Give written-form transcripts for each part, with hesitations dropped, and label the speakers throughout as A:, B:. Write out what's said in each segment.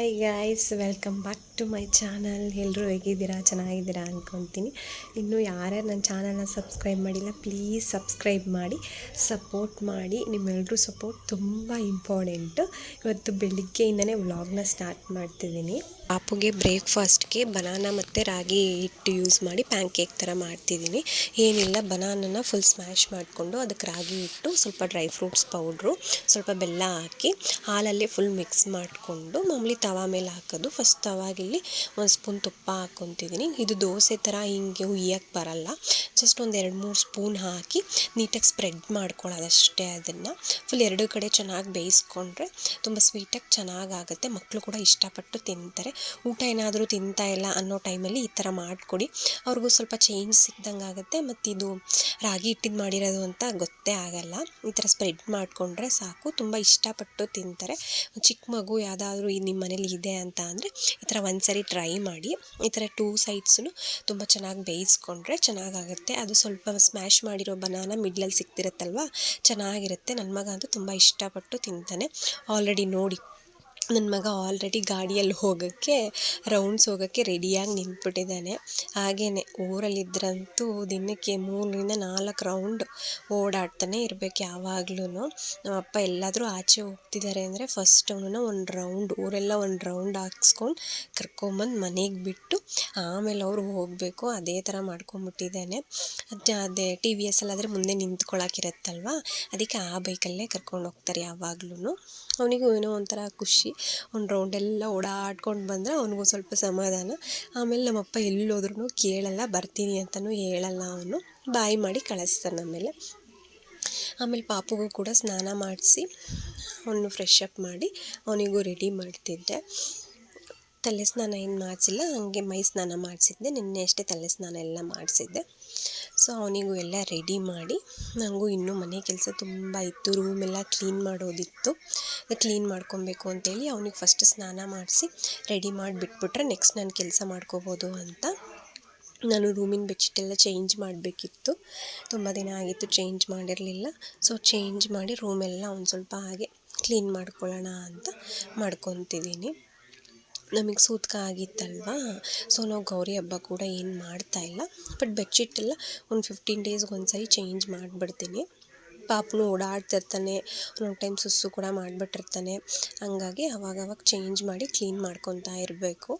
A: Hi guys, welcome back to my channel. ಎಲ್ಲರೂ ಹೇಗಿದ್ದೀರಾ? ಚೆನ್ನಾಗಿದ್ದೀರಾ ಅಂದ್ಕೊತೀನಿ. ಇನ್ನೂ ಯಾರ್ಯಾರು ನನ್ನ ಚಾನಲ್ನ ಸಬ್ಸ್ಕ್ರೈಬ್ ಮಾಡಿಲ್ಲ, ಪ್ಲೀಸ್ ಸಬ್ಸ್ಕ್ರೈಬ್ ಮಾಡಿ, ಸಪೋರ್ಟ್ ಮಾಡಿ. ನಿಮ್ಮೆಲ್ಲರೂ ಸಪೋರ್ಟ್ ತುಂಬ ಇಂಪಾರ್ಟೆಂಟು. ಇವತ್ತು ಬೆಳಿಗ್ಗೆಯಿಂದನೇ ವ್ಲಾಗ್ನ ಸ್ಟಾರ್ಟ್ ಮಾಡ್ತಿದ್ದೀನಿ. ಪಾಪುಗೆ ಬ್ರೇಕ್ಫಾಸ್ಟ್ಗೆ ಬನಾನಾ ಮತ್ತು ರಾಗಿ ಹಿಟ್ಟು ಯೂಸ್ ಮಾಡಿ ಪ್ಯಾನ್ ಕೇಕ್ ಥರ ಮಾಡ್ತಿದ್ದೀನಿ. ಏನಿಲ್ಲ, ಬನಾನನ ಫುಲ್ ಸ್ಮ್ಯಾಶ್ ಮಾಡಿಕೊಂಡು ಅದಕ್ಕೆ ರಾಗಿ ಹಿಟ್ಟು, ಸ್ವಲ್ಪ ಡ್ರೈ ಫ್ರೂಟ್ಸ್ ಪೌಡ್ರು, ಸ್ವಲ್ಪ ಬೆಲ್ಲ ಹಾಕಿ ಹಾಲಲ್ಲೇ ಫುಲ್ ಮಿಕ್ಸ್ ಮಾಡಿಕೊಂಡು ಮಾಮೂಲಿ ತವಾ ಮೇಲೆ ಹಾಕೋದು. ಫಸ್ಟ್ ತವಾಗಿಲ್ಲಿ ಒಂದು ಸ್ಪೂನ್ ತುಪ್ಪ ಹಾಕ್ಕೊತಿದ್ದೀನಿ. ಇದು ದೋಸೆ ಥರ ಹಿಂಗೆ ಹುಯ್ಯಕ್ಕೆ ಬರಲ್ಲ, ಜಸ್ಟ್ ಒಂದು 2-3 ಸ್ಪೂನ್ ಹಾಕಿ ನೀಟಾಗಿ ಸ್ಪ್ರೆಡ್ ಮಾಡ್ಕೊಳ್ಳೋದಷ್ಟೇ. ಅದನ್ನು ಫುಲ್ ಎರಡು ಕಡೆ ಚೆನ್ನಾಗಿ ಬೇಯಿಸ್ಕೊಂಡ್ರೆ ತುಂಬ ಸ್ವೀಟಾಗಿ ಚೆನ್ನಾಗಾಗುತ್ತೆ. ಮಕ್ಕಳು ಕೂಡ ಇಷ್ಟಪಟ್ಟು ತಿಂತಾರೆ. ಊಟ ಏನಾದರೂ ತಿಂತಾ ಇಲ್ಲ ಅನ್ನೋ ಟೈಮಲ್ಲಿ ಈ ಥರ ಮಾಡಿಕೊಡಿ, ಅವ್ರಿಗೂ ಸ್ವಲ್ಪ ಚೇಂಜ್ ಸಿಕ್ದಂಗೆ ಆಗುತ್ತೆ. ಮತ್ತು ಇದು ರಾಗಿ ಹಿಟ್ಟಿದ್ದು ಮಾಡಿರೋದು ಅಂತ ಗೊತ್ತೇ ಆಗಲ್ಲ. ಈ ಥರ ಸ್ಪ್ರೆಡ್ ಮಾಡಿಕೊಂಡ್ರೆ ಸಾಕು, ತುಂಬ ಇಷ್ಟಪಟ್ಟು ತಿಂತಾರೆ. ಚಿಕ್ಕ ಮಗು ಯಾವುದಾದ್ರೂ ನಿಮ್ಮ ಮನೇಲಿ ಇದೆ ಅಂತ ಅಂದರೆ ಈ ಥರ ಒಂದ್ಸರಿ ಟ್ರೈ ಮಾಡಿ. ಈ ಥರ 2 ಸೈಡ್ಸೂ ತುಂಬ ಚೆನ್ನಾಗಿ ಬೇಯಿಸ್ಕೊಂಡ್ರೆ ಚೆನ್ನಾಗಾಗುತ್ತೆ. ಅದು ಸ್ವಲ್ಪ ಸ್ಮ್ಯಾಶ್ ಮಾಡಿರೋ ಬನಾನಾ ಮಿಡ್ಲಲ್ಲಿ ಸಿಗ್ತಿರುತ್ತಲ್ವ, ಚೆನ್ನಾಗಿರುತ್ತೆ. ನನ್ನ ಮಗ ಅಂತೂ ತುಂಬ ಇಷ್ಟಪಟ್ಟು ತಿಂತಾನೆ. ಆಲ್ರೆಡಿ ನೋಡಿ, ನನ್ನ ಮಗ ಆಲ್ರೆಡಿ ಗಾಡಿಯಲ್ಲಿ ಹೋಗೋಕ್ಕೆ, ರೌಂಡ್ಸ್ ಹೋಗೋಕ್ಕೆ ರೆಡಿಯಾಗಿ ನಿಂತ್ಬಿಟ್ಟಿದ್ದಾನೆ. ಹಾಗೆಯೇ ಊರಲ್ಲಿದ್ದರಂತೂ ದಿನಕ್ಕೆ 3-4 ರೌಂಡ್ ಓಡಾಡ್ತಾನೆ ಇರಬೇಕು ಯಾವಾಗ್ಲೂ. ನಮ್ಮಪ್ಪ ಎಲ್ಲಾದರೂ ಆಚೆ ಹೋಗ್ತಿದ್ದಾರೆ ಅಂದರೆ ಫಸ್ಟ್ ಅವನನ್ನು ಊರೆಲ್ಲ ಒಂದು ರೌಂಡ್ ಹಾಕ್ಸ್ಕೊಂಡು ಕರ್ಕೊಂಬಂದು ಮನೆಗೆ ಬಿಟ್ಟು ಆಮೇಲೆ ಅವರು ಹೋಗಬೇಕು. ಅದೇ ಥರ ಮಾಡ್ಕೊಂಬಿಟ್ಟಿದ್ದಾನೆ. ಅದೇ TVS ಅಲ್ಲಾದರೆ ಮುಂದೆ ನಿಂತ್ಕೊಳ್ಳೋಕ್ಕಿರುತ್ತಲ್ವ, ಅದಕ್ಕೆ ಆ ಬೈಕಲ್ಲೇ ಕರ್ಕೊಂಡು ಹೋಗ್ತಾರೆ ಯಾವಾಗ್ಲೂ. ಅವನಿಗೂ ಏನೋ ಒಂಥರ ಖುಷಿ, ಒಂದು ರೌಂಡೆಲ್ಲ ಓಡಾಡ್ಕೊಂಡು ಬಂದರೆ ಅವನಿಗೂ ಸ್ವಲ್ಪ ಸಮಾಧಾನ. ಆಮೇಲೆ ನಮ್ಮಪ್ಪ ಎಲ್ಲೋದ್ರೂ ಕೇಳಲ್ಲ, ಬರ್ತೀನಿ ಅಂತಲೂ ಹೇಳಲ್ಲ. ಅವನು ಬಾಯಿ ಮಾಡಿ ಕಳಿಸ್ತಾನೆ. ಆಮೇಲೆ ಪಾಪುಗೂ ಕೂಡ ಸ್ನಾನ ಮಾಡಿಸಿ ಅವನು ಫ್ರೆಶ್ ಅಪ್ ಮಾಡಿ ಅವನಿಗೂ ರೆಡಿ ಮಾಡ್ತಿದ್ದೆ. ತಲೆ ಸ್ನಾನ ಏನು ಮಾಡಿಸಿಲ್ಲ, ಹಂಗೆ ಮೈ ಸ್ನಾನ ಮಾಡಿಸಿದ್ದೆ. ನಿನ್ನೆ ಅಷ್ಟೇ ತಲೆ ಸ್ನಾನ ಎಲ್ಲ ಮಾಡಿಸಿದ್ದೆ. ಸೊ ಅವನಿಗೂ ಎಲ್ಲ ರೆಡಿ ಮಾಡಿ, ನನಗೂ ಇನ್ನೂ ಮನೆ ಕೆಲಸ ತುಂಬ ಇತ್ತು, ರೂಮೆಲ್ಲ ಕ್ಲೀನ್ ಮಾಡೋದಿತ್ತು. ಕ್ಲೀನ್ ಮಾಡ್ಕೊಬೇಕು ಅಂತೇಳಿ ಅವನಿಗೆ ಫಸ್ಟ್ ಸ್ನಾನ ಮಾಡಿಸಿ ರೆಡಿ ಮಾಡಿಬಿಟ್ಬಿಟ್ರೆ ನೆಕ್ಸ್ಟ್ ನಾನು ಕೆಲಸ ಮಾಡ್ಕೋಬೋದು ಅಂತ. ನಾನು ರೂಮಿನ ಬೆಡ್ಶೀಟೆಲ್ಲ ಚೇಂಜ್ ಮಾಡಬೇಕಿತ್ತು, ತುಂಬ ದಿನ ಆಗಿತ್ತು ಚೇಂಜ್ ಮಾಡಿರಲಿಲ್ಲ. ಸೊ ಚೇಂಜ್ ಮಾಡಿ ರೂಮೆಲ್ಲ ಒಂದು ಸ್ವಲ್ಪ ಹಾಗೆ ಕ್ಲೀನ್ ಮಾಡ್ಕೊಳ್ಳೋಣ ಅಂತ ಮಾಡ್ಕೊತಿದ್ದೀನಿ. ನಮಗೆ ಸೂತಕ ಆಗಿತ್ತಲ್ವ, ಸೊ ನಾವು ಗೌರಿ ಹಬ್ಬ ಕೂಡ ಏನು ಮಾಡ್ತಾಯಿಲ್ಲ. ಬಟ್ ಬೆಡ್ಶೀಟೆಲ್ಲ ಒಂದು 15 ಡೇಸ್ಗೆ ಒಂದ್ಸರಿ ಚೇಂಜ್ ಮಾಡಿಬಿಡ್ತೀನಿ. ಪಾಪನು ಓಡಾಡ್ತಿರ್ತಾನೆ, ಒಂದೊಂದು ಟೈಮ್ ಸುಸ್ಸು ಕೂಡ ಮಾಡಿಬಿಟ್ಟಿರ್ತಾನೆ. ಹಂಗಾಗಿ ಅವಾಗವಾಗ ಚೇಂಜ್ ಮಾಡಿ ಕ್ಲೀನ್ ಮಾಡ್ಕೊತಾ ಇರಬೇಕು.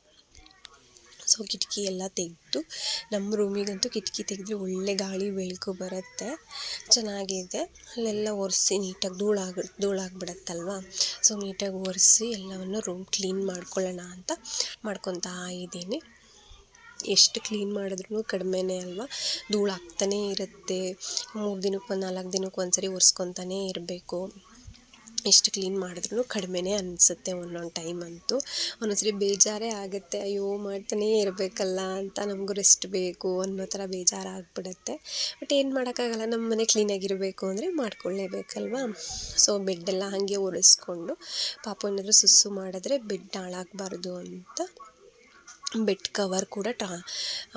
A: ಸೊ ಕಿಟಕಿ ಎಲ್ಲ ತೆಗೆದು, ನಮ್ಮ ರೂಮಿಗಂತೂ ಕಿಟಕಿ ತೆಗೆದ್ರೆ ಒಳ್ಳೆ ಗಾಳಿ ಬೆಳಕು ಬರುತ್ತೆ, ಚೆನ್ನಾಗಿದೆ. ಅಲ್ಲೆಲ್ಲ ಒರೆಸಿ ನೀಟಾಗಿ ಧೂಳಾಗ್ಬಿಡತ್ತಲ್ವ, ಸೊ ನೀಟಾಗಿ ಒರೆಸಿ ಎಲ್ಲವನ್ನು ರೂಮ್ ಕ್ಲೀನ್ ಮಾಡ್ಕೊಳ್ಳೋಣ ಅಂತ ಮಾಡ್ಕೊತಾ ಇದ್ದೀನಿ. ಎಷ್ಟು ಕ್ಲೀನ್ ಮಾಡಿದ್ರೂ ಕಡಿಮೆನೇ ಅಲ್ವಾ, ಧೂಳು ಆಗ್ತಾನೇ ಇರುತ್ತೆ. 3 ದಿನಕ್ಕೆ 4 ದಿನಕ್ಕೆ ಒಂದ್ಸರಿ ಒರೆಸ್ಕೊತಾನೇ ಇರಬೇಕು. ಎಷ್ಟು ಕ್ಲೀನ್ ಮಾಡಿದ್ರೂ ಕಡಿಮೆನೇ ಅನಿಸುತ್ತೆ ಒಂದೊಂದು ಟೈಮ್ ಅಂತೂ. ಒಂದೊಂದ್ಸರಿ ಬೇಜಾರೇ ಆಗುತ್ತೆ, ಅಯ್ಯೋ ಮಾಡ್ತಾನೇ ಇರಬೇಕಲ್ಲ ಅಂತ, ನಮಗೂ ರೆಸ್ಟ್ ಬೇಕು ಅನ್ನೋ ಥರ ಬೇಜಾರಾಗ್ಬಿಡುತ್ತೆ. ಬಟ್ ಏನು ಮಾಡೋಕ್ಕಾಗಲ್ಲ, ನಮ್ಮ ಮನೆ ಕ್ಲೀನಾಗಿರಬೇಕು ಅಂದರೆ ಮಾಡ್ಕೊಳ್ಳೇಬೇಕಲ್ವ. ಸೊ ಬೆಡ್ಡೆಲ್ಲ ಹಾಗೆ ಒರೆಸ್ಕೊಂಡು, ಪಾಪು ಏನಾದರೂ ಸುಸ್ಸು ಮಾಡಿದ್ರೆ ಬೆಡ್ ಹಾಳಾಗಬಾರ್ದು ಅಂತ ಬೆಡ್ ಕವರ್ ಕೂಡ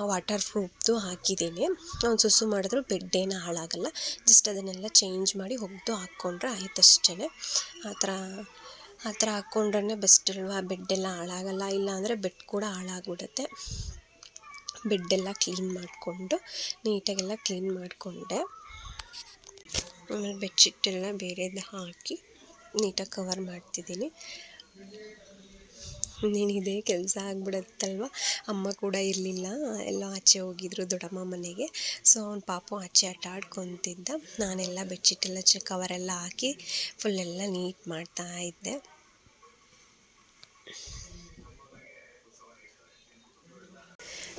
A: ವಾಟರ್ ಪ್ರೂಫ್ದು ಹಾಕಿದ್ದೀನಿ. ಅವ್ನು ಸುಸ್ಸು ಮಾಡಿದ್ರು ಬೆಡ್ ಏನು ಹಾಳಾಗಲ್ಲ, ಜಸ್ಟ್ ಅದನ್ನೆಲ್ಲ ಚೇಂಜ್ ಮಾಡಿ ಒಗೆದು ಹಾಕ್ಕೊಂಡ್ರೆ ಆಯ್ತು ಅಷ್ಟೇ. ಆ ಥರ ಹಾಕ್ಕೊಂಡ್ರೆ ಬೆಸ್ಟ್ ಅಲ್ವಾ, ಬೆಡ್ಡೆಲ್ಲ ಹಾಳಾಗಲ್ಲ. ಇಲ್ಲಾಂದರೆ ಬೆಡ್ ಕೂಡ ಹಾಳಾಗ್ಬಿಡುತ್ತೆ. ಬೆಡ್ಡೆಲ್ಲ ಕ್ಲೀನ್ ಮಾಡಿಕೊಂಡು ನೀಟಾಗೆಲ್ಲ ಕ್ಲೀನ್ ಮಾಡಿಕೊಂಡೆ. ಆಮೇಲೆ ಬೆಡ್ಶೀಟೆಲ್ಲ ಬೇರೆದು ಹಾಕಿ ನೀಟಾಗಿ ಕವರ್ ಮಾಡ್ತಿದ್ದೀನಿ. ಇದೇ ಕೆಲಸ ಆಗಿಬಿಡುತ್ತಲ್ವ. ಅಮ್ಮ ಕೂಡ ಇರಲಿಲ್ಲ, ಎಲ್ಲ ಆಚೆ ಹೋಗಿದ್ರು ದೊಡ್ಡಮ್ಮ ಮನೆಗೆ. ಸೊ ಅವ್ನ ಪಾಪು ಆಚೆ ಆಟ ಆಡ್ಕೊತಿದ್ದ. ನಾನೆಲ್ಲ ಬೆಡ್ಶೀಟೆಲ್ಲ ಕವರೆಲ್ಲ ಹಾಕಿ ಫುಲ್ಲೆಲ್ಲ ನೀಟ್ ಮಾಡ್ತಾ ಇದ್ದೆ.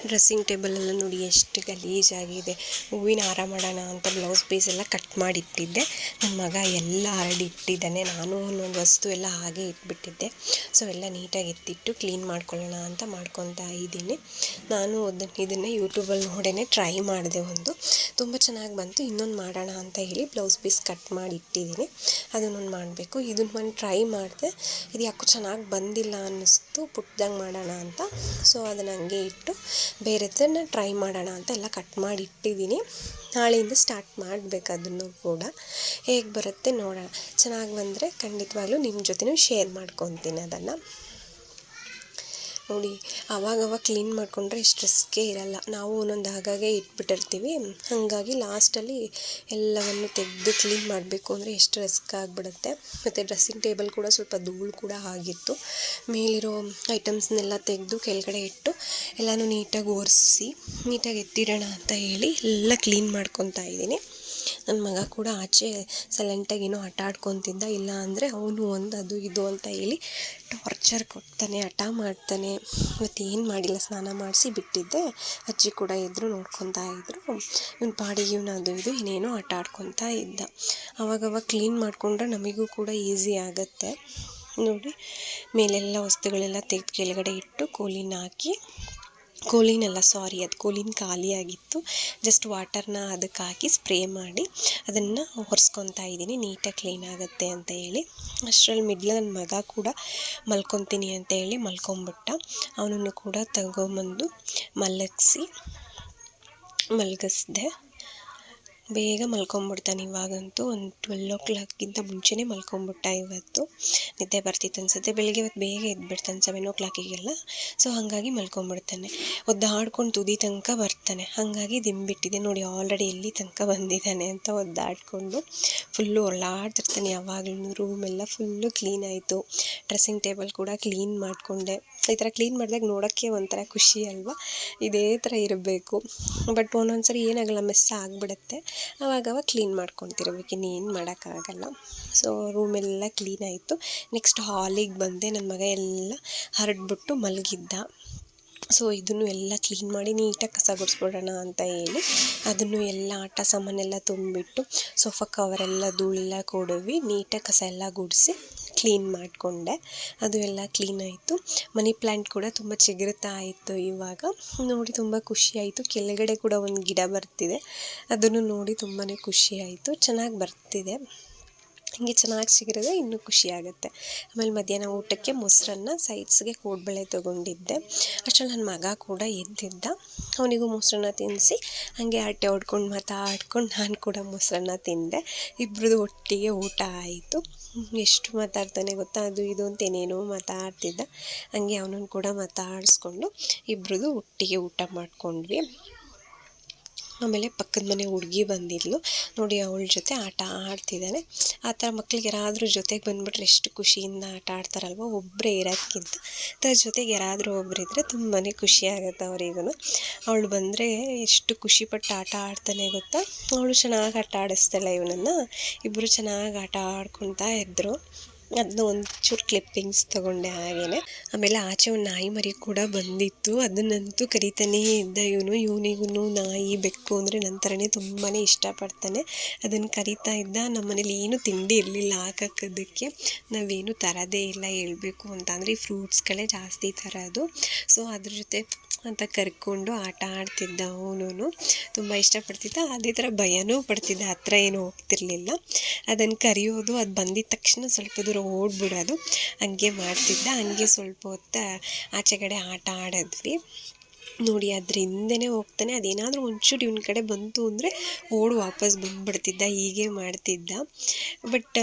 A: ಡ್ರೆಸ್ಸಿಂಗ್ ಟೇಬಲೆಲ್ಲ ನೋಡಿ ಎಷ್ಟು ಗಲೀಜಾಗಿದೆ. ಹೂವಿನ ಹಾರ ಮಾಡೋಣ ಅಂತ ಬ್ಲೌಸ್ ಪೀಸ್ ಎಲ್ಲ ಕಟ್ ಮಾಡಿ ಇಟ್ಟಿದ್ದೆ. ನನ್ನ ಮಗ ಎಲ್ಲ ಹರಡಿ ಇಟ್ಟಿದ್ದಾನೆ, ನಾನು ಒಂದೊಂದು ವಸ್ತು ಎಲ್ಲ ಹಾಗೆ ಇಟ್ಬಿಟ್ಟಿದ್ದೆ. ಸೊ ಎಲ್ಲ ನೀಟಾಗಿ ಎತ್ತಿಟ್ಟು ಕ್ಲೀನ್ ಮಾಡ್ಕೊಳ್ಳೋಣ ಅಂತ ಮಾಡ್ಕೊತಾ ಇದ್ದೀನಿ. ನಾನು ಇದನ್ನು ಯೂಟ್ಯೂಬಲ್ಲಿ ನೋಡೇ ಟ್ರೈ ಮಾಡಿದೆ, ತುಂಬ ಚೆನ್ನಾಗಿ ಬಂತು. ಇನ್ನೊಂದು ಮಾಡೋಣ ಅಂತ ಹೇಳಿ ಬ್ಲೌಸ್ ಪೀಸ್ ಕಟ್ ಮಾಡಿ ಇಟ್ಟಿದ್ದೀನಿ, ಅದನ್ನೊಂದು ಮಾಡಬೇಕು. ಇದನ್ನು ಟ್ರೈ ಮಾಡಿದೆ, ಇದು ಯಾಕೋ ಚೆನ್ನಾಗಿ ಬಂದಿಲ್ಲ ಅನ್ನಿಸ್ತು, ಪುಟ್ಟದಂಗೆ ಮಾಡೋಣ ಅಂತ. ಸೊ ಅದನ್ನು ಹಂಗೆ ಇಟ್ಟು ಬೇರೆದನ್ನು ಟ್ರೈ ಮಾಡೋಣ ಅಂತ ಎಲ್ಲ ಕಟ್ ಮಾಡಿ ಇಟ್ಟಿದ್ದೀನಿ. ನಾಳೆಯಿಂದ ಸ್ಟಾರ್ಟ್ ಮಾಡಬೇಕು ಅದನ್ನು ಕೂಡ. ಹೇಗೆ ಬರುತ್ತೆ ನೋಡೋಣ. ಚೆನ್ನಾಗಿ ಬಂದರೆ ಖಂಡಿತವಾಗ್ಲೂ ನಿಮ್ಮ ಜೊತೆನೂ ಶೇರ್ ಮಾಡ್ಕೊತೀನಿ ಅದನ್ನು. ನೋಡಿ ಆವಾಗವಾಗ ಕ್ಲೀನ್ ಮಾಡಿಕೊಂಡ್ರೆ ಇಷ್ಟು ರಿಸ್ಕೇ ಇರಲ್ಲ. ನಾವು ಒಂದೊಂದು ಆಗಾಗೆ ಇಟ್ಬಿಟ್ಟಿರ್ತೀವಿ, ಹಾಗಾಗಿ ಲಾಸ್ಟಲ್ಲಿ ಎಲ್ಲವನ್ನು ತೆಗೆದು ಕ್ಲೀನ್ ಮಾಡಬೇಕು ಅಂದರೆ ಎಷ್ಟು ರಿಸ್ಕ್ ಆಗಿಬಿಡುತ್ತೆ. ಮತ್ತು ಡ್ರೆಸ್ಸಿಂಗ್ ಟೇಬಲ್ ಕೂಡ ಸ್ವಲ್ಪ ಧೂಳು ಕೂಡ ಆಗಿತ್ತು. ಮೇಲಿರೋ ಐಟಮ್ಸ್ನೆಲ್ಲ ತೆಗೆದು ಕೆಳಗಡೆ ಇಟ್ಟು ಎಲ್ಲನೂ ನೀಟಾಗಿ ಒರೆಸಿ ನೀಟಾಗಿ ಎತ್ತಿಡೋಣ ಅಂತ ಹೇಳಿ ಎಲ್ಲ ಕ್ಲೀನ್ ಮಾಡ್ಕೊತಾ ಇದ್ದೀನಿ. ನನ್ನ ಮಗ ಕೂಡ ಆಚೆ ಸೈಲೆಂಟಾಗಿ ಏನೋ ಆಟ ಆಡ್ಕೊತಿದ್ದ, ಇಲ್ಲ ಅಂದರೆ ಅವನು ಒಂದು ಅದು ಇದು ಅಂತ ಹೇಳಿ ಟಾರ್ಚರ್ ಕೊಡ್ತಾನೆ, ಹಠ ಮಾಡ್ತಾನೆ. ಮತ್ತು ಏನು ಮಾಡಿಲ್ಲ, ಸ್ನಾನ ಮಾಡಿಸಿ ಬಿಟ್ಟಿದ್ದೆ. ಅಜ್ಜಿ ಕೂಡ ಇದ್ದರು, ನೋಡ್ಕೊತಾ ಇದ್ದರು. ಇವನು ಪಾಡಿಗೆ ಇವನು ಅದು ಇದು ಏನೇನೋ ಆಟ ಆಡ್ಕೊತಾ ಇದ್ದ. ಆವಾಗವಾಗ ಕ್ಲೀನ್ ಮಾಡಿಕೊಂಡ್ರೆ ನಮಗೂ ಕೂಡ ಈಸಿ ಆಗುತ್ತೆ. ನೋಡಿ ಮೇಲೆಲ್ಲ ವಸ್ತುಗಳೆಲ್ಲ ತೆಗೆದು ಕೆಳಗಡೆ ಇಟ್ಟು ಅದು ಕೋಲಿನ ಖಾಲಿಯಾಗಿತ್ತು. ಜಸ್ಟ್ ವಾಟರ್ನ ಅದಕ್ಕೆ ಹಾಕಿ ಸ್ಪ್ರೇ ಮಾಡಿ ಅದನ್ನು ಒರೆಸ್ಕೊತಾ ಇದ್ದೀನಿ, ನೀಟಾಗಿ ಕ್ಲೀನ್ ಆಗುತ್ತೆ ಅಂತ ಹೇಳಿ. ಅಷ್ಟರಲ್ಲಿ ನನ್ನ ಮಗ ಕೂಡ ಮಲ್ಕೊತೀನಿ ಅಂತ ಹೇಳಿ ಮಲ್ಕೊಂಬಿಟ್ಟ. ಅವನನ್ನು ಕೂಡ ತಗೊಂಬಂದು ಮಲಗಿಸ್ದೆ. ಬೇಗ ಮಲ್ಕೊಂಬಿಡ್ತಾನೆ ಇವಾಗಂತೂ. ಒಂದು 12 ಮುಂಚೆನೇ ಮಲ್ಕೊಂಬಿಟ್ಟ. ಇವತ್ತು ನಿದ್ದೆ ಬರ್ತಿತ್ತು ಅನಿಸುತ್ತೆ. ಬೆಳಿಗ್ಗೆ ಇವತ್ತು ಬೇಗ ಎದ್ಬಿಡ್ತಾನೆ 7 ಸೊ ಹಾಗಾಗಿ ಮಲ್ಕೊಂಬಿಡ್ತಾನೆ. ಒದ್ದಾಡ್ಕೊಂಡು ತುದಿ ತನಕ ಬರ್ತಾನೆ, ಹಾಗಾಗಿ ದಿಂಬಿಟ್ಟಿದೆ ನೋಡಿ. ಆಲ್ರೆಡಿ ಎಲ್ಲಿ ತನಕ ಬಂದಿದ್ದಾನೆ ಅಂತ ಒದ್ದಾಡಿಕೊಂಡು ಫುಲ್ಲು ಹೊರಳಾಡ್ತಿರ್ತಾನೆ ಯಾವಾಗಲೂ. ರೂಮೆಲ್ಲ ಫುಲ್ಲು ಕ್ಲೀನ್ ಆಯಿತು. ಡ್ರೆಸ್ಸಿಂಗ್ ಟೇಬಲ್ ಕೂಡ ಕ್ಲೀನ್ ಮಾಡಿಕೊಂಡೆ. ಈ ಥರ ಕ್ಲೀನ್ ಮಾಡಿದಾಗ ನೋಡೋಕ್ಕೆ ಒಂಥರ ಖುಷಿ ಅಲ್ವಾ, ಇದೇ ಥರ ಇರಬೇಕು. ಬಟ್ ಒಂದೊಂದ್ಸರಿ ಏನಾಗಲ್ಲ, ಮೆಸ್ ಆಗಿಬಿಡುತ್ತೆ. ಆವಾಗವಾಗ ಕ್ಲೀನ್ ಮಾಡ್ಕೊತಿರ್ಬೇಕು, ಇನ್ನೇನು ಮಾಡೋಕ್ಕಾಗಲ್ಲ. ಸೊ ರೂಮೆಲ್ಲ ಕ್ಲೀನ್ ಆಯಿತು. ನೆಕ್ಸ್ಟ್ ಹಾಲಿಗೆ ಬಂದೆ. ನನ್ನ ಮಗ ಎಲ್ಲ ಹರಡ್ಬಿಟ್ಟು ಮಲಗಿದ್ದ. ಸೊ ಇದನ್ನು ಎಲ್ಲ ಕ್ಲೀನ್ ಮಾಡಿ ನೀಟಾಗಿ ಕಸ ಗುಡಿಸ್ಬಿಡೋಣ ಅಂತ ಹೇಳಿ ಅದನ್ನು ಎಲ್ಲ ಆಟ ಸಾಮಾನೆಲ್ಲ ತುಂಬಿಟ್ಟು ಸೋಫಾ ಕವರೆಲ್ಲ ಧೂಳೆಲ್ಲ ಕೊಡವಿ ನೀಟಾಗಿ ಕಸ ಎಲ್ಲ ಗುಡಿಸಿ ಕ್ಲೀನ್ ಮಾಡಿಕೊಂಡೆ. ಅದು ಎಲ್ಲ ಕ್ಲೀನ್ ಆಯಿತು. ಮನಿ ಪ್ಲ್ಯಾಂಟ್ ಕೂಡ ತುಂಬ ಚಿಗುರುತ್ತಾ ಇತ್ತು ಇವಾಗ ನೋಡಿ, ತುಂಬ ಖುಷಿ ಆಯಿತು. ಕೆಳಗಡೆ ಕೂಡ ಒಂದು ಗಿಡ ಬರ್ತಿದೆ, ಅದನ್ನು ನೋಡಿ ತುಂಬಾ ಖುಷಿ ಆಯಿತು. ಚೆನ್ನಾಗಿ ಬರ್ತಿದೆ, ಹೀಗೆ ಚೆನ್ನಾಗಿ ಸಿಗಿರೋದು ಇನ್ನೂ ಖುಷಿಯಾಗುತ್ತೆ. ಆಮೇಲೆ ಮಧ್ಯಾಹ್ನ ಊಟಕ್ಕೆ ಮೊಸರನ್ನ, ಸೈಡ್ಸ್ಗೆ ಕೋಡ್ಬಳೆ ತೊಗೊಂಡಿದ್ದೆ. ಅಷ್ಟರಲ್ಲಿ ನನ್ನ ಮಗ ಕೂಡ ಎದ್ದಿದ್ದ. ಅವನಿಗೂ ಮೊಸರನ್ನ ತಿನ್ನಿಸಿ ಹಾಗೆ ಹರಟೆ ಹೊಡ್ಕೊಂಡು ಮಾತಾಡ್ಕೊಂಡು ನಾನು ಕೂಡ ಮೊಸರನ್ನ ತಿಂದೆ. ಇಬ್ಬರದು ಒಟ್ಟಿಗೆ ಊಟ ಆಯಿತು. ಎಷ್ಟು ಮಾತಾಡ್ತಾನೆ ಗೊತ್ತಾ, ಅದು ಇದು ಅಂತ ಏನೇನೋ ಮಾತಾಡ್ತಿದ್ದ. ಹಾಗೆ ಅವನನ್ನು ಕೂಡ ಮಾತಾಡಿಸ್ಕೊಂಡು ಇಬ್ಬರದು ಒಟ್ಟಿಗೆ ಊಟ ಮಾಡ್ಕೊಂಡ್ವಿ. ಆಮೇಲೆ ಪಕ್ಕದ ಮನೆ ಹುಡುಗಿ ಬಂದಿದ್ಲು ನೋಡಿ, ಅವಳ ಜೊತೆ ಆಟ ಆಡ್ತಿದ್ದಾನೆ. ಆ ಥರ ಮಕ್ಳಿಗೆ ಯಾರಾದರೂ ಜೊತೆಗೆ ಬಂದುಬಿಟ್ರೆ ಎಷ್ಟು ಖುಷಿಯಿಂದ ಆಟ ಆಡ್ತಾರಲ್ವ, ಒಬ್ಬರೇ ಇರೋದಕ್ಕಿಂತ ಅದ್ರ ಜೊತೆಗೆ ಯಾರಾದರೂ ಒಬ್ಬರಿದ್ದರೆ ತುಂಬಾ ಖುಷಿ ಆಗುತ್ತೆ ಅವರಿಗೂ. ಅವಳು ಬಂದರೆ ಎಷ್ಟು ಖುಷಿಪಟ್ಟು ಆಟ ಆಡ್ತಾನೆ ಗೊತ್ತಾ. ಅವಳು ಚೆನ್ನಾಗಿ ಆಟ ಆಡಿಸ್ತಾಳೆ ಇವನನ್ನು. ಇಬ್ಬರು ಚೆನ್ನಾಗಿ ಆಟ ಆಡ್ಕೊತಾ ಇದ್ದರು. ಅದನ್ನ ಒಂಚೂರು ಕ್ಲಿಪ್ಪಿಂಗ್ಸ್ ತೊಗೊಂಡೆ ಹಾಗೇ. ಆಮೇಲೆ ಆಚೆ ಒಂದು ನಾಯಿ ಮರಿ ಕೂಡ ಬಂದಿತ್ತು. ಅದನ್ನಂತೂ ಕರಿತಾನೇ ಇದ್ದ ಇವನಿಗೂ ನಾಯಿ ಬೆಕ್ಕು ಅಂದರೆ ನನ್ನ ಥರನೇ ತುಂಬಾ ಇಷ್ಟಪಡ್ತಾನೆ. ಅದನ್ನು ಕರಿತಾ ಇದ್ದ. ನಮ್ಮ ಮನೇಲಿ ಏನೂ ತಿಂಡಿ ಇರಲಿಲ್ಲ ಹಾಕೋದಕ್ಕೆ, ನಾವೇನು ತರೋದೇ ಇಲ್ಲ ಹೇಳ್ಬೇಕು ಅಂತ ಅಂದರೆ ಈ ಫ್ರೂಟ್ಸ್ಗಳೇ ಜಾಸ್ತಿ ತರೋದು. ಸೊ ಅದ್ರ ಜೊತೆ ಅಂತ ಕರ್ಕೊಂಡು ಆಟ ಆಡ್ತಿದ್ದ. ಅವನು ತುಂಬ ಇಷ್ಟಪಡ್ತಿದ್ದ. ಅದೇ ಥರ ಭಯನೂ ಪಡ್ತಿದ್ದ, ಹತ್ರ ಏನೂ ಹೋಗ್ತಿರ್ಲಿಲ್ಲ. ಅದನ್ನು ಕರೆಯೋದು, ಅದು ಬಂದಿದ್ದ ತಕ್ಷಣ ಸ್ವಲ್ಪ ದೂರ ಓಡ್ಬಿಡೋದು, ಹಂಗೆ ಮಾಡ್ತಿದ್ದ. ಹಂಗೆ ಸ್ವಲ್ಪ ಹೊತ್ತು ಆಚೆಗಡೆ ಆಟ ಆಡಿದ್ವಿ ನೋಡಿ. ಅದ್ರ ಹಿಂದೆನೇ ಹೋಗ್ತಾನೆ. ಅದೇನಾದರೂ ಒಂಚೂರು ಇವನ ಕಡೆ ಬಂತು ಅಂದರೆ ವಾಪಸ್ ಬಂದುಬಿಡ್ತಿದ್ದ, ಹೀಗೆ ಮಾಡ್ತಿದ್ದ. ಬಟ್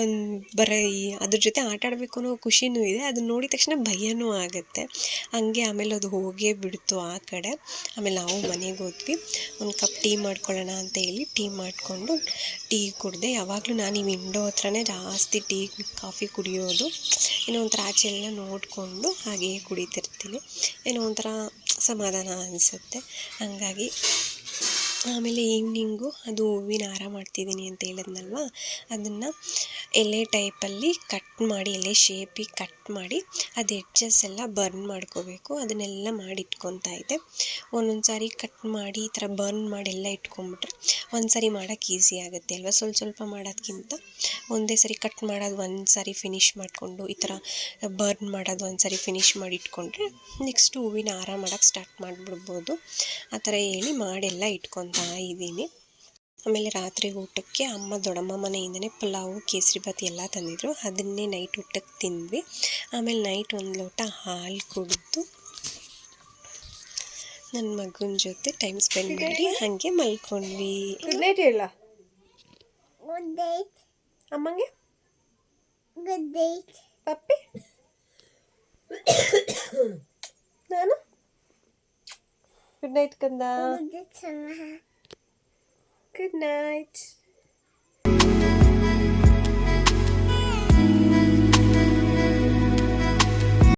A: ಅದ್ರ ಜೊತೆ ಆಟ ಆಡಬೇಕು ಅನ್ನೋ ಖುಷಿನೂ ಇದೆ, ಅದನ್ನ ನೋಡಿದ ತಕ್ಷಣ ಭಯನೂ ಆಗುತ್ತೆ. ಹಂಗೆ ಆಮೇಲೆ ಅದು ಹೋಗೇ ಬಿಡ್ತು ಆ ಕಡೆ. ಆಮೇಲೆ ನಾವು ಮನೆಗೆ ಹೋದ್ವಿ. ಒಂದು ಕಪ್ ಟೀ ಮಾಡ್ಕೊಳ್ಳೋಣ ಅಂತ ಹೇಳಿ ಟೀ ಮಾಡಿಕೊಂಡು ಟೀ ಕುಡಿದೆ. ಯಾವಾಗಲೂ ನಾನು ಈ ವಿಂಡೋ ಹತ್ರನೇ ಜಾಸ್ತಿ ಟೀ ಕಾಫಿ ಕುಡಿಯೋದು. ಏನೋ ಒಂಥರ ಆಚೆ ಎಲ್ಲ ನೋಡಿಕೊಂಡು ಹಾಗೆಯೇ ಕುಡಿತಿರ್ತೀನಿ, ಏನೋ ಒಂಥರ ಸಮಾಧಾನ ಅನಿಸುತ್ತೆ ಹಾಗಾಗಿ. ಆಮೇಲೆ ಈವ್ನಿಂಗು ಅದು ಹೂವಿನ ಹಾರ ಮಾಡ್ತಿದ್ದೀನಿ ಅಂತ ಹೇಳಿದ್ನಲ್ವ, ಅದನ್ನು ಎಲೆ ಟೈಪಲ್ಲಿ ಕಟ್ ಮಾಡಿ, ಎಲೆ ಶೇಪಿಗೆ ಕಟ್ ಮಾಡಿ ಅದು ಎಡ್ಜಸ್ ಎಲ್ಲ ಬರ್ನ್ ಮಾಡ್ಕೋಬೇಕು. ಅದನ್ನೆಲ್ಲ ಮಾಡಿ ಇಟ್ಕೊತಾ ಇದ್ದೆ. ಒಂದೊಂದು ಸಾರಿ ಕಟ್ ಮಾಡಿ ಈ ಥರ ಬರ್ನ್ ಮಾಡಿ ಎಲ್ಲ ಇಟ್ಕೊಂಬಿಟ್ರೆ ಒಂದು ಸಾರಿ ಮಾಡೋಕ್ಕೆ ಈಸಿ ಆಗುತ್ತೆ ಅಲ್ವ. ಸ್ವಲ್ಪ ಮಾಡೋದಕ್ಕಿಂತ ಒಂದೇ ಸರಿ ಕಟ್ ಮಾಡೋದು, ಒಂದು ಸಾರಿ ಫಿನಿಷ್ ಮಾಡಿಕೊಂಡು ಈ ಥರ ಬರ್ನ್ ಮಾಡೋದು ಒಂದು ಸಾರಿ ಫಿನಿಷ್ ಮಾಡಿ ಇಟ್ಕೊಂಡ್ರೆ ನೆಕ್ಸ್ಟು ಹೂವಿನ ಹಾರ ಮಾಡೋಕ್ಕೆ ಸ್ಟಾರ್ಟ್ ಮಾಡಿಬಿಡ್ಬೋದು. ಆ ಥರ ಹೇಳಿ ಮಾಡೆಲ್ಲ ಇಟ್ಕೊತಾ ಇದ್ದೀನಿ. ಆಮೇಲೆ ರಾತ್ರಿ ಊಟಕ್ಕೆ ಅಮ್ಮ ದೊಡ್ಡಮ್ಮ ಮನೆಯಿಂದನೇ ಪಲಾವು, ಕೇಸರಿಬಾತ್ ಎಲ್ಲ ತಂದಿದ್ರು. ಅದನ್ನೇ ನೈಟ್ ಊಟಕ್ಕೆ ತಿಂದ್ವಿ. ಆಮೇಲೆ ನೈಟ್ ಒಂದು ಲೋಟ ಹಾಲು ಕುಡಿದು ನನ್ನ ಮಗನ ಜೊತೆ ಟೈಮ್ ಸ್ಪೆಂಡ್ ಮಾಡಿ ಹಾಗೆ ಮಲ್ಕೊಂಡ್ವಿ. ಅಮ್ಮಂಗೆ ಪಪ್ಪಿ ಗುಡ್ ನೈಟ್ ಕಂದ. Good night.